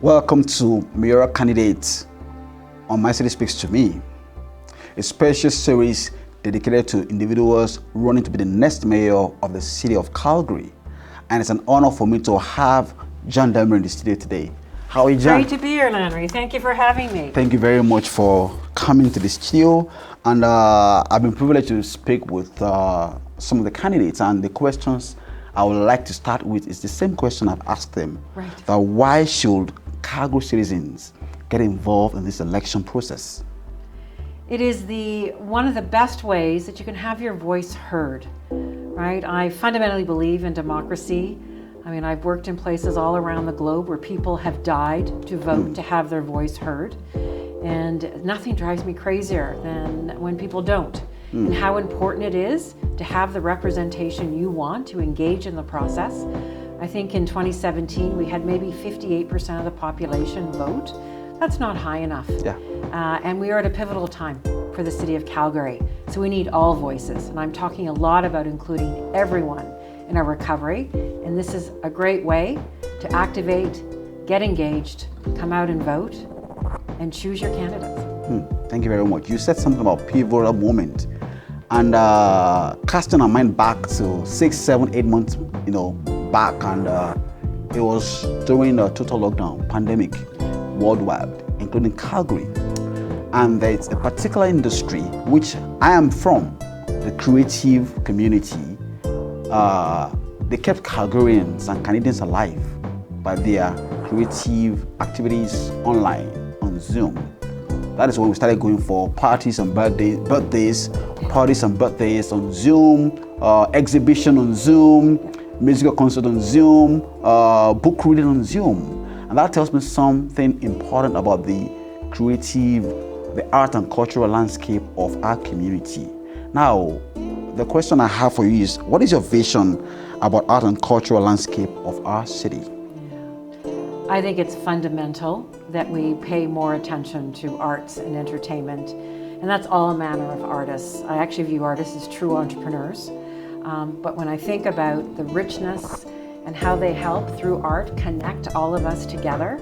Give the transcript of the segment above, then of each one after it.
Welcome to Mayoral Candidates on My City Speaks to Me, a special series dedicated to individuals running to be the next mayor of the city of Calgary. And it's an honor for me to have John Demery in the studio today. How are you, John? Great to be here, Landry. Thank you for having me. Thank you very much for coming to the studio. And I've been privileged to speak with some of the candidates, and the questions I would like to start with is the same question I've asked them. Right. That why should Calgary citizens get involved in this election process? It is one of the best ways that you can have your voice heard, right? I fundamentally believe in democracy. I mean, I've worked in places all around the globe where people have died to vote, to have their voice heard. And nothing drives me crazier than when people don't. And how important it is to have the representation you want to engage in the process. I think in 2017, we had maybe 58% of the population vote. That's not high enough. Yeah. And we are at a pivotal time for the city of Calgary. So we need all voices. And I'm talking a lot about including everyone in our recovery. And this is a great way to activate, get engaged, come out and vote, and choose your candidates. Thank you very much. You said something about pivotal moment. And casting our mind back to 6, 7, 8 months, back, and it was during the total lockdown pandemic worldwide, including Calgary. And there's a particular industry which I am from, the creative community. They kept Calgarians and Canadians alive by their creative activities online on Zoom. That is when we started going for parties and birthdays on Zoom, exhibition on Zoom, musical concert on Zoom, book reading on Zoom. And that tells me something important about the creative, the art and cultural landscape of our community. Now, the question I have for you is, what is your vision about art and cultural landscape of our city? I think it's fundamental that we pay more attention to arts and entertainment, and that's all manner of artists. I actually view artists as true entrepreneurs, but when I think about the richness and how they help through art connect all of us together,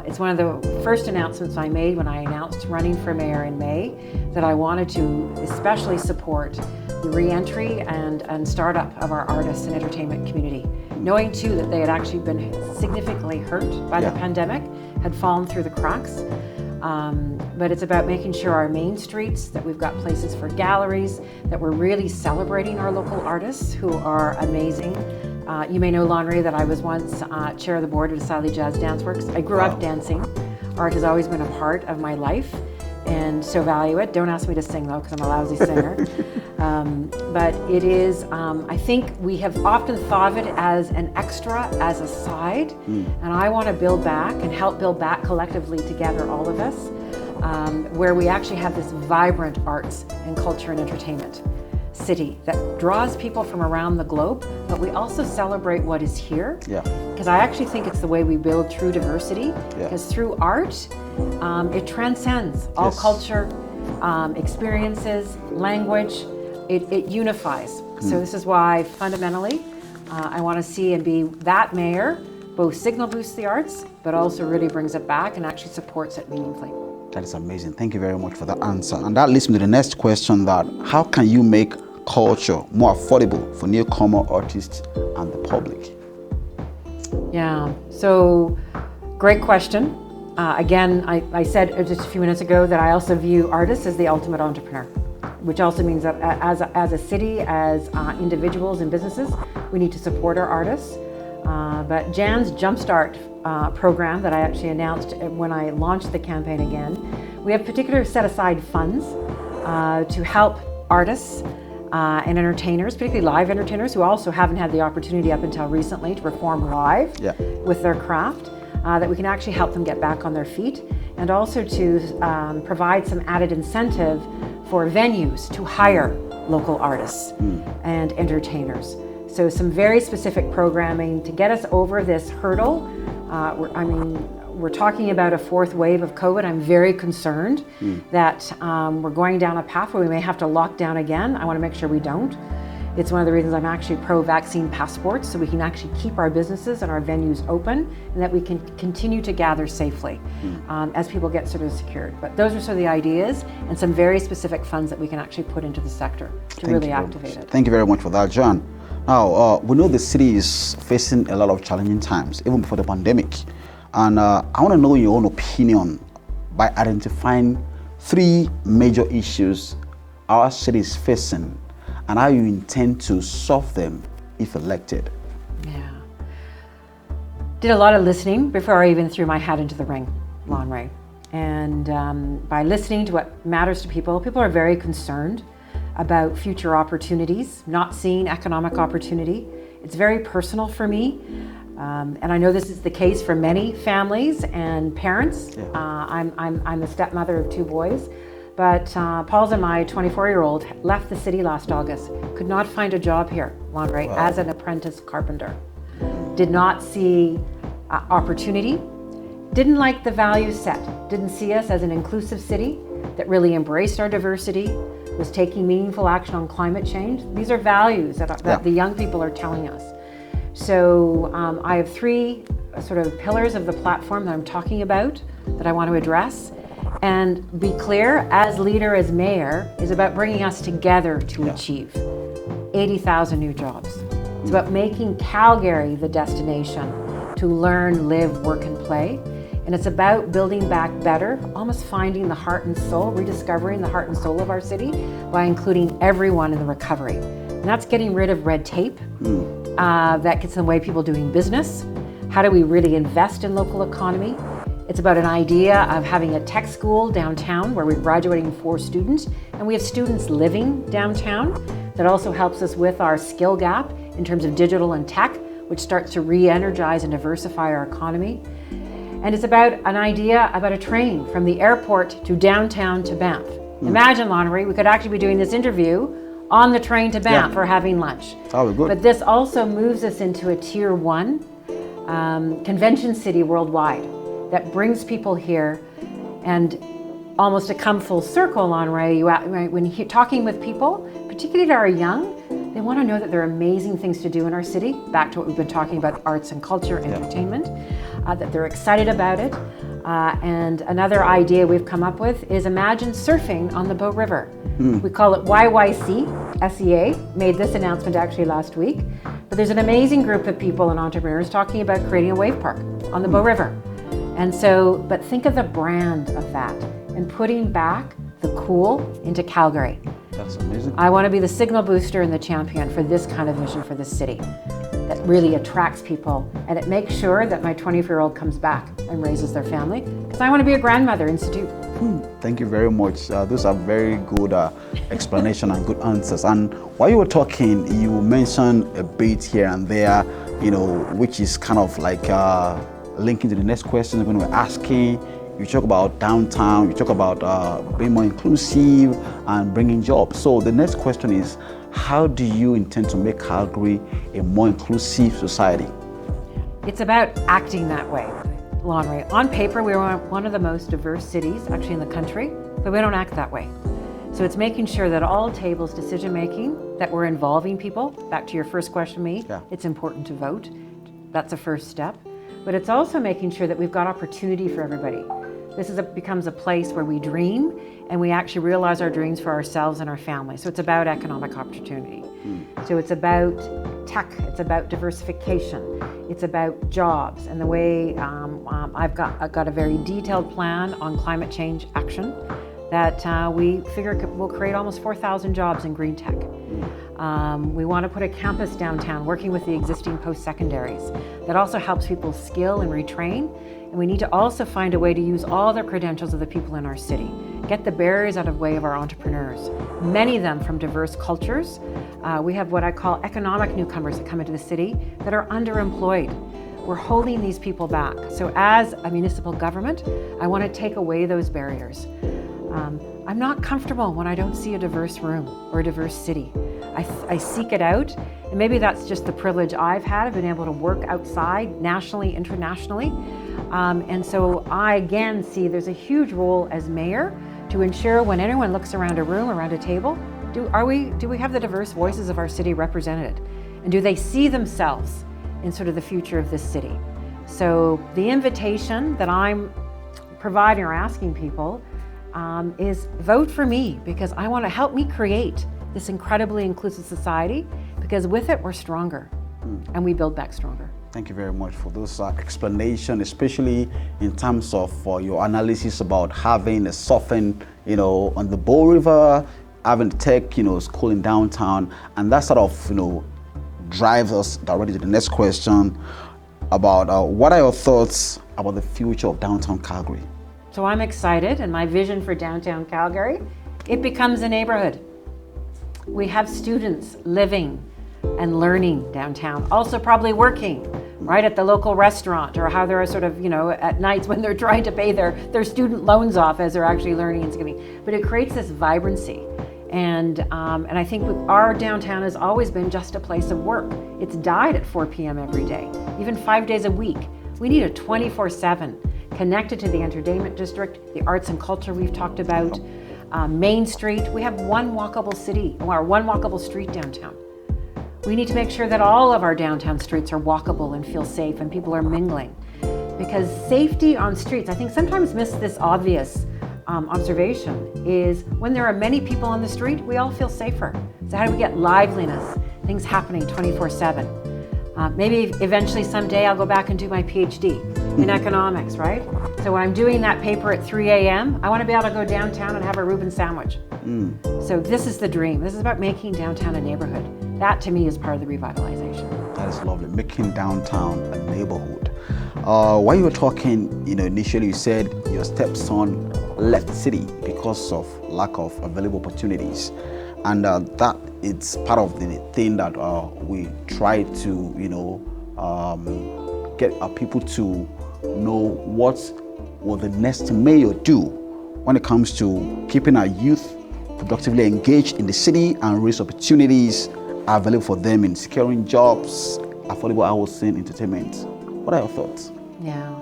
it's one of the first announcements I made when I announced running for mayor in May, that I wanted to especially support the re-entry and startup of our artists and entertainment community. Knowing too that they had actually been significantly hurt by the pandemic, had fallen through the cracks. But it's about making sure our main streets, that we've got places for galleries, that we're really celebrating our local artists who are amazing. You may know, Landry, that I was once chair of the board of the Sally Jazz Dance Works. I grew up dancing. Art has always been a part of my life, and so value it. Don't ask me to sing though, because I'm a lousy singer. But it is, I think we have often thought of it as an extra, as a side, and I want to build back and help build back collectively together, all of us, where we actually have this vibrant arts and culture and entertainment city that draws people from around the globe, but we also celebrate what is here. Because I actually think it's the way we build true diversity, because through art, it transcends all culture, experiences, language. It unifies. So this is why fundamentally I want to see and be that mayor, both signal boosts the arts, but also really brings it back and actually supports it meaningfully. That is amazing. Thank you very much for that answer. And that leads me to the next question, that how can you make culture more affordable for newcomer artists and the public? Yeah, so great question. Again, I said just a few minutes ago that I also view artists as the ultimate entrepreneur, which also means that as a city, as individuals and businesses, we need to support our artists. But Jan's Jumpstart program that I actually announced when I launched the campaign again, we have particular set aside funds to help artists and entertainers, particularly live entertainers who also haven't had the opportunity up until recently to perform live with their craft, that we can actually help them get back on their feet, and also to provide some added incentive for venues to hire local artists and entertainers. So some very specific programming to get us over this hurdle. We're talking about a fourth wave of COVID. I'm very concerned that we're going down a path where we may have to lock down again. I want to make sure we don't. It's one of the reasons I'm actually pro-vaccine passports, so we can actually keep our businesses and our venues open, and that we can continue to gather safely as people get sort of secured. But those are sort of the ideas and some very specific funds that we can actually put into the sector to really activate it. Thank you very much for that, John. Now, we know the city is facing a lot of challenging times, even before the pandemic. And I want to know your own opinion by identifying 3 major issues our city is facing and how you intend to solve them if elected. Yeah. Did a lot of listening before I even threw my hat into the ring, Lon Ray. And by listening to what matters to people, people are very concerned about future opportunities, not seeing economic opportunity. It's very personal for me. And I know this is the case for many families and parents. Yeah. I'm the stepmother of 2 boys, but Paul's and my 24-year-old left the city last August, could not find a job here, Lon Ray, as an apprentice carpenter. Did not see opportunity, didn't like the value set, didn't see us as an inclusive city that really embraced our diversity, was taking meaningful action on climate change. These are values that the young people are telling us. So I have 3 sort of pillars of the platform that I'm talking about that I want to address. And be clear, as leader, as mayor, is about bringing us together to achieve 80,000 new jobs. It's about making Calgary the destination to learn, live, work, and play. And it's about building back better, almost finding the heart and soul, rediscovering the heart and soul of our city by including everyone in the recovery. And that's getting rid of red tape. That gets in the way of people doing business. How do we really invest in local economy? It's about an idea of having a tech school downtown where we're graduating 4 students, and we have students living downtown. That also helps us with our skill gap in terms of digital and tech, which starts to re-energize and diversify our economy. And it's about an idea about a train from the airport to downtown to Banff. Imagine, Lon Ray, we could actually be doing this interview on the train to Banff or having lunch. Oh, good. But this also moves us into a tier 1 convention city worldwide that brings people here. And almost to come full circle, Lon Ray, when you're talking with people, particularly that are young, they want to know that there are amazing things to do in our city, back to what we've been talking about, arts and culture, entertainment, that they're excited about it. And another idea we've come up with is imagine surfing on the Bow River. We call it YYC, SEA, made this announcement actually last week. But there's an amazing group of people and entrepreneurs talking about creating a wave park on the Bow River. And so, but think of the brand of that and putting back the cool into Calgary. That's amazing. I want to be the signal booster and the champion for this kind of vision for this city that really attracts people, and it makes sure that my 24-year-old comes back and raises their family, because I want to be a grandmother institute. Thank you very much. Those are very good explanation and good answers. And while you were talking, you mentioned a bit here and there, which is kind of like linking to the next question when we're asking. You talk about downtown, you talk about being more inclusive and bringing jobs. So the next question is, how do you intend to make Calgary a more inclusive society? It's about acting that way, Lon Ray. On paper, we're one of the most diverse cities actually in the country, but we don't act that way. So it's making sure that all tables, decision making, that we're involving people. Back to your first question, it's important to vote. That's a first step. But it's also making sure that we've got opportunity for everybody. This becomes a place where we dream and we actually realize our dreams for ourselves and our families. So it's about economic opportunity. So it's about tech, it's about diversification, it's about jobs. And the way I've got a very detailed plan on climate change action that we figure will create almost 4,000 jobs in green tech. We want to put a campus downtown working with the existing post-secondaries that also helps people skill and retrain. And we need to also find a way to use all the credentials of the people in our city, get the barriers out of the way of our entrepreneurs, many of them from diverse cultures. We have what I call economic newcomers that come into the city that are underemployed. We're holding these people back. So as a municipal government, I want to take away those barriers. I'm not comfortable when I don't see a diverse room or a diverse city. I seek it out, and maybe that's just the privilege I've had of being able to work outside, nationally, internationally. And so I again see there's a huge role as mayor to ensure when anyone looks around a room, around a table, Do we have the diverse voices of our city represented? And do they see themselves in sort of the future of this city? So the invitation that I'm providing or asking people is vote for me, because I want to help me create this incredibly inclusive society, because with it we're stronger and we build back stronger. Thank you very much for those explanation, especially in terms of your analysis about having a soften, on the Bow River, having tech, school in downtown, and that sort of, drives us directly to the next question about what are your thoughts about the future of downtown Calgary? So I'm excited, and my vision for downtown Calgary, it becomes a neighborhood. We have students living and learning downtown, also probably working right at the local restaurant, or how they're sort of, at nights when they're trying to pay their student loans off as they're actually learning and skimming. But it creates this vibrancy. And I think our downtown has always been just a place of work. It's died at 4 p.m. every day, even 5 days a week. We need a 24/7 connected to the entertainment district, the arts and culture we've talked about, Main Street. We have one walkable street downtown. We need to make sure that all of our downtown streets are walkable and feel safe and people are mingling. Because safety on streets, I think sometimes miss this obvious observation, is when there are many people on the street, we all feel safer. So how do we get liveliness, things happening 24/7? Maybe eventually someday I'll go back and do my PhD in economics, right? So when I'm doing that paper at 3 a.m., I want to be able to go downtown and have a Reuben sandwich. So this is the dream. This is about making downtown a neighborhood. That to me is part of the revitalization. That is lovely, making downtown a neighborhood. While you were talking, initially you said your stepson left the city because of lack of available opportunities. And that it's part of the thing that we try to, get our people to know what will the next mayor do when it comes to keeping our youth productively engaged in the city and raise opportunities available for them in securing jobs, affordable housing, entertainment. What are your thoughts? Yeah,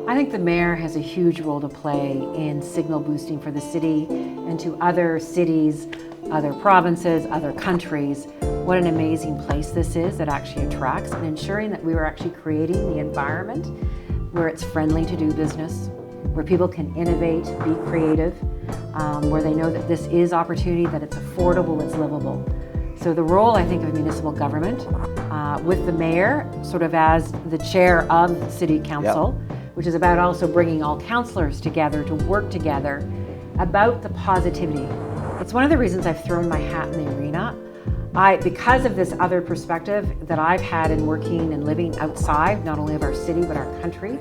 I think the mayor has a huge role to play in signal boosting for the city and to other cities, other provinces, other countries, what an amazing place this is that actually attracts, and ensuring that we are actually creating the environment where it's friendly to do business, where people can innovate, be creative, where they know that this is opportunity, that it's affordable, it's livable. So the role, I think, of municipal government, with the mayor sort of as the chair of city council, which is about also bringing all councillors together to work together about the positivity. It's one of the reasons I've thrown my hat in the arena. Because of this other perspective that I've had in working and living outside, not only of our city, but our country,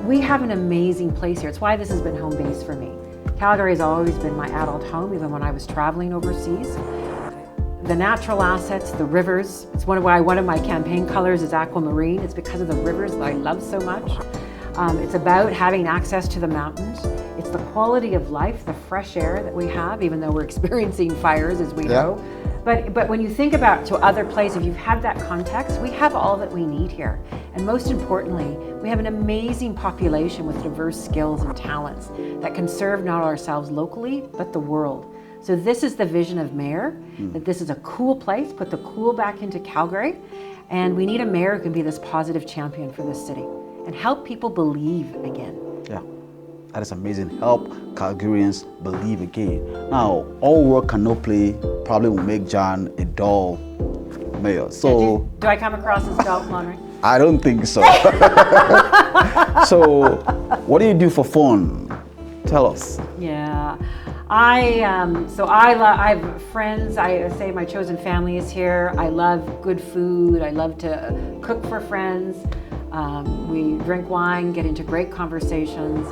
we have an amazing place here. It's why this has been home base for me. Calgary has always been my adult home, even when I was traveling overseas. The natural assets, the rivers, it's one of my campaign colors is aquamarine. It's because of the rivers that I love so much. It's about having access to the mountains. It's the quality of life, the fresh air that we have, even though we're experiencing fires, as we know. But when you think about to other places, if you've had that context, we have all that we need here. And most importantly, we have an amazing population with diverse skills and talents that can serve not ourselves locally, but the world. So this is the vision of mayor, that this is a cool place, put the cool back into Calgary, and we need a mayor who can be this positive champion for this city and help people believe again. Yeah, that is amazing. Help Calgarians believe again. Now, all work and no play probably will make John a dull mayor. So, do I come across as dull, Monry? I don't think so. So, what do you do for fun? Tell us. Yeah. I have friends. I say my chosen family is here. I love good food. I love to cook for friends. We drink wine, get into great conversations.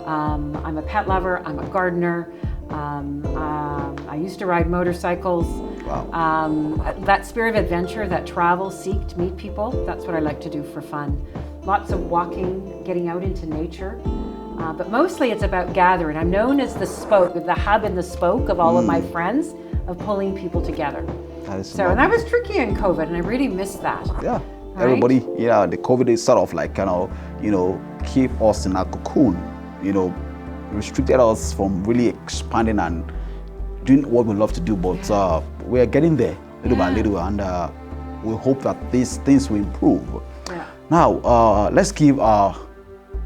I'm a pet lover. I'm a gardener. I used to ride motorcycles. Wow. That spirit of adventure, that travel, seek to meet people, that's what I like to do for fun. Lots of walking, getting out into nature. But mostly it's about gathering. I'm known as the hub and the spoke of all of my friends, of pulling people together. That is and that was tricky in COVID, and I really missed that. Yeah. Right? Everybody, the COVID is sort of like, keep us in a cocoon, restricted us from really expanding and doing what we love to do, but we are getting there little by little, and we hope that these things will improve. Yeah. Now, let's give our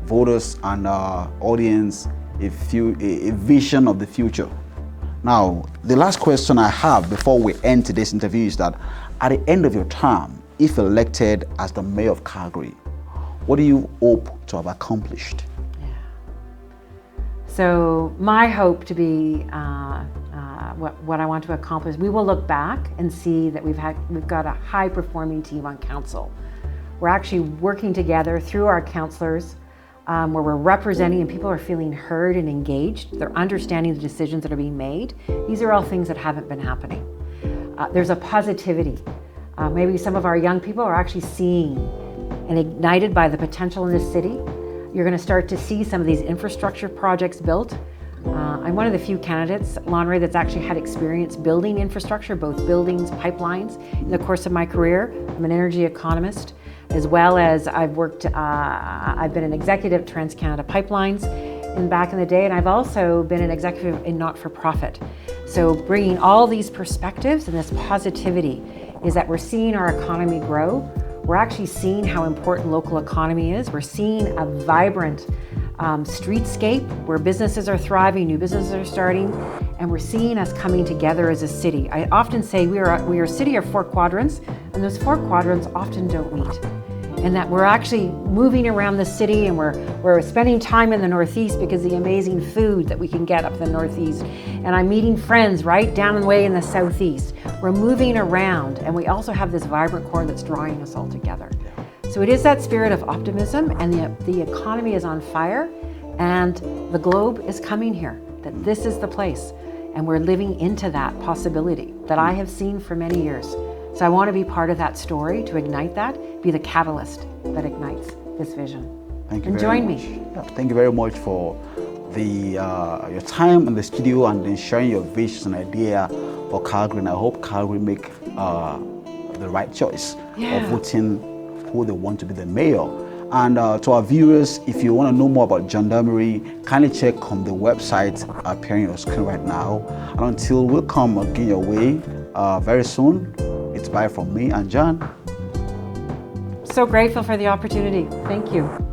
voters and our audience a vision of the future. Now, the last question I have before we end today's interview is that at the end of your term, if elected as the mayor of Calgary, what do you hope to have accomplished? Yeah. So my hope to be what I want to accomplish, we will look back and see that we've got a high-performing team on council. We're actually working together through our councillors, where we're representing and people are feeling heard and engaged. They're understanding the decisions that are being made. These are all things that haven't been happening. There's a positivity. Maybe some of our young people are actually seeing and ignited by the potential in this city. You're going to start to see some of these infrastructure projects built. I'm one of the few candidates, Lonray, that's actually had experience building infrastructure, both buildings, pipelines, in the course of my career. I'm an energy economist, as well as I've been an executive at TransCanada Pipelines back in the day, and I've also been an executive in not-for-profit. So bringing all these perspectives and this positivity is that we're seeing our economy grow. We're actually seeing how important local economy is. We're seeing a vibrant streetscape where businesses are thriving, new businesses are starting, and we're seeing us coming together as a city. I often say we are a city of 4 quadrants, and those 4 quadrants often don't meet. And that we're actually moving around the city, and we're spending time in the Northeast because of the amazing food that we can get up in the Northeast. And I'm meeting friends right down the way in the Southeast. We're moving around, and we also have this vibrant core that's drawing us all together. So it is that spirit of optimism, and the economy is on fire, and the globe is coming here, that this is the place. And we're living into that possibility that I have seen for many years. So I want to be part of that story, to ignite that, be the catalyst that ignites this vision. Thank you and very join much. me. Yeah, thank you very much for your time in the studio and then sharing your visions and idea for Calgary. And I hope Calgary make the right choice of voting who they want to be the mayor. And to our viewers, if you want to know more about John Demery, kindly check on the website appearing on your screen right now. And until we'll come again your way very soon, it's bye from me and John. So grateful for the opportunity. Thank you.